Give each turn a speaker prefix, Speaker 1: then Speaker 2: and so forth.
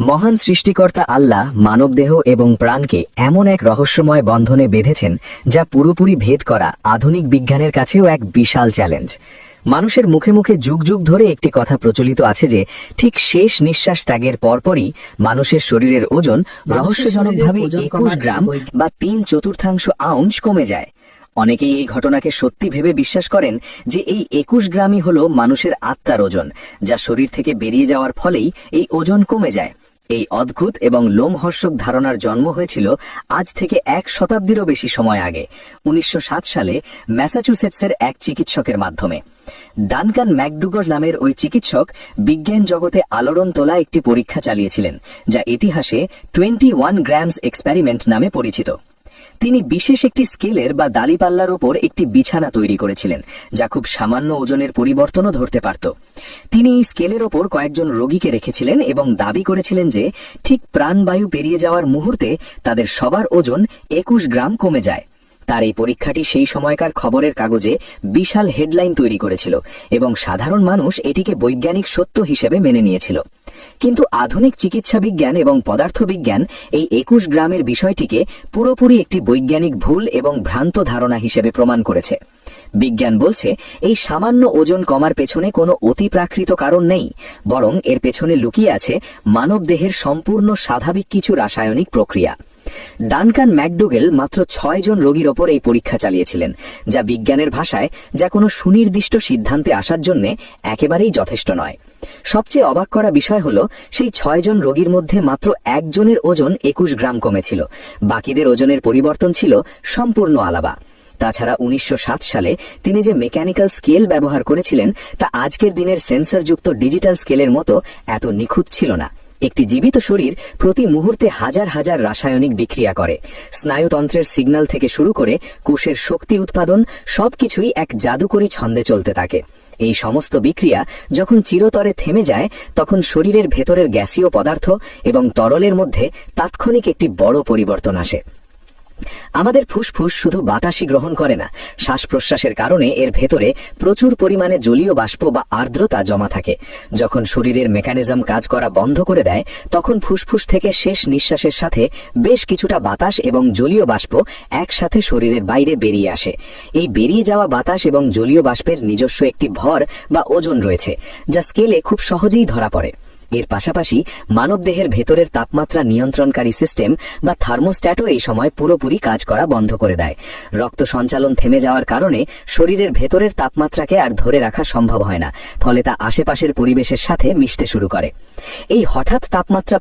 Speaker 1: মহান সৃষ্টিকর্তা আল্লাহ মানবদেহ এবং প্রাণকে এমন এক রহস্যময় বন্ধনে বেঁধেছেন যা পুরোপুরি ভেদ করা আধুনিক বিজ্ঞানের কাছেও এক বিশাল চ্যালেঞ্জ। মানুষের মুখে মুখে যুগ যুগ ধরে একটি কথা প্রচলিত আছে যে ঠিক শেষ নিঃশ্বাস ত্যাগের পরপরই মানুষের শরীরের ওজন রহস্যজনকভাবে 21 গ্রাম বা 3/4 আউন্স কমে যায়। অনেকেই এই ঘটনাকে সত্যি ভেবে বিশ্বাস করেন যে এই 21 গ্রামই হলো মানুষের আত্মার ওজন, যা শরীর থেকে বেরিয়ে যাওয়ার ফলেই এই ওজন কমে যায়। এই অদ্ভুত এবং লোমহর্ষক ধারণার জন্ম হয়েছিল আজ থেকে 1 শতাব্দীরও বেশি সময় আগে 1907 সালে ম্যাসাচুসেটসের এক চিকিৎসকের মাধ্যমে। ডানকান ম্যাকডুগাল নামের ওই চিকিৎসক বিজ্ঞান জগতে আলোড়ন তোলা একটি পরীক্ষা চালিয়েছিলেন, যা ইতিহাসে 21 গ্রামস এক্সপেরিমেন্ট নামে পরিচিত। তিনি বিশেষ একটি স্কেলের বা দালিপাল্লার উপর একটি বিছানা তৈরি করেছিলেন, যা খুব সামান্য ওজনের পরিবর্তনও ধরতে পারত। তিনি এই স্কেলের ওপর কয়েকজন রোগীকে রেখেছিলেন এবং দাবি করেছিলেন যে ঠিক প্রাণবায়ু পেরিয়ে যাওয়ার মুহূর্তে তাদের সবার ওজন 21 গ্রাম কমে যায়। তার এই পরীক্ষাটি সেই সময়কার খবরের কাগজে বিশাল হেডলাইন তৈরি করেছিল এবং সাধারণ মানুষ এটিকে বৈজ্ঞানিক সত্য হিসেবে মেনে নিয়েছিল। কিন্তু আধুনিক চিকিৎসা বিজ্ঞান এবং পদার্থবিজ্ঞান এই 21 গ্রামের বিষয়টিকে পুরোপুরি একটি বৈজ্ঞানিক ভুল এবং ভ্রান্ত ধারণা হিসেবে প্রমাণ করেছে। বিজ্ঞান বলছে এই সামান্য ওজন কমার পেছনে কোনো অতিপ্রাকৃত কারণ নেই, বরং এর পেছনে লুকিয়ে আছে মানবদেহের সম্পূর্ণ স্বাভাবিক কিছু রাসায়নিক প্রক্রিয়া। ডানকান ম্যাকডুগাল মাত্র 6 জন রোগীর ওপর এই পরীক্ষা চালিয়েছিলেন, যা বিজ্ঞানের ভাষায় যা কোনো সুনির্দিষ্ট সিদ্ধান্তে আসার জন্য একেবারেই যথেষ্ট নয়। সবচেয়ে অবাক করা বিষয় হলো সেই 6 জন রোগীর মধ্যে মাত্র একজনের ওজন 21 গ্রাম কমেছিল, বাকিদের ওজনের পরিবর্তন ছিল সম্পূর্ণ আলাদা। তাছাড়া 1907 সালে তিনি যে মেকানিক্যাল স্কেল ব্যবহার করেছিলেন তা আজকের দিনের সেন্সরযুক্ত ডিজিটাল স্কেলের মতো এত নিখুঁত ছিল না। একটি জীবিত শরীর প্রতি মুহূর্তে হাজার হাজার রাসায়নিক বিক্রিয়া করে। স্নায়ুতন্ত্রের সিগন্যাল থেকে শুরু করে কোষের শক্তি উৎপাদন সবকিছুই এক জাদুকরী ছন্দে চলতে থাকে। এই সমস্ত বিক্রিয়া যখন চিরতরে থেমে যায়, তখন শরীরের ভেতরের গ্যাসীয় পদার্থ এবং তরলের মধ্যে তাৎক্ষণিক একটি বড় পরিবর্তন আসে। আমাদের ফুসফুস শুধু বাতাসই গ্রহণ করে না, শ্বাস প্রশ্বাসের কারণে এর ভেতরে প্রচুর পরিমাণে জলীয় বাষ্প বা আর্দ্রতা জমা থাকে। যখন শরীরের মেকানিজম কাজ করা বন্ধ করে দেয়, তখন ফুসফুস থেকে শেষ নিঃশ্বাসের সাথে বেশ কিছুটা বাতাস এবং জলীয় বাষ্প একসাথে শরীরের বাইরে বেরিয়ে আসে। এই বেরিয়ে যাওয়া বাতাস এবং জলীয় বাষ্পের নিজস্ব একটি ভর বা ওজন রয়েছে, যা স্কেলে খুব সহজেই ধরা পড়ে। এর পাশাপাশি মানবদেহের ভেতরের তাপমাত্রা নিয়ন্ত্রণকারী সিস্টেম বা থার্মোস্ট্যাটও এই সময় পুরোপুরি কাজ করা বন্ধ করে দেয়। রক্ত সঞ্চালন থেমে যাওয়ার কারণে শরীরের ভেতরের তাপমাত্রাকে আর ধরে রাখা সম্ভব হয় না, ফলে তা আশেপাশের পরিবেশের সাথে মিশতে শুরু করে। এই হঠাৎ তাপমাত্রা